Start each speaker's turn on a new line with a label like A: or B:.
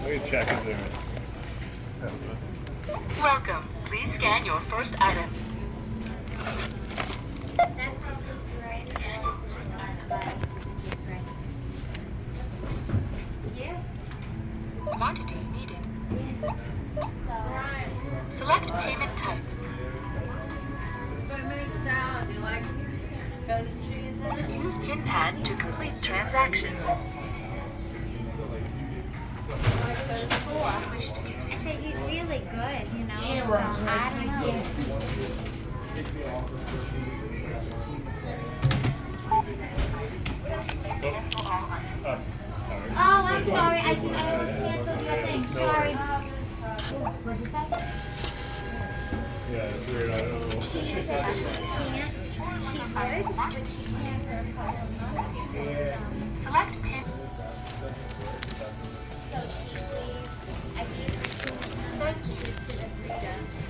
A: me check if there.
B: Welcome. Please scan your first item. Quantity needed. Select payment type. Use pinpad to complete transaction. Wish to continue.
C: I think he's really good, you know. So I don't know.
B: Cancel all items.
A: Sorry.
C: Oh, I'm sorry. I canceled your thing. Sorry. What did that?
A: Yeah, it's weird. I don't know.
C: She can't. She would.
B: Select pin.
C: So she, I gave her 200 to the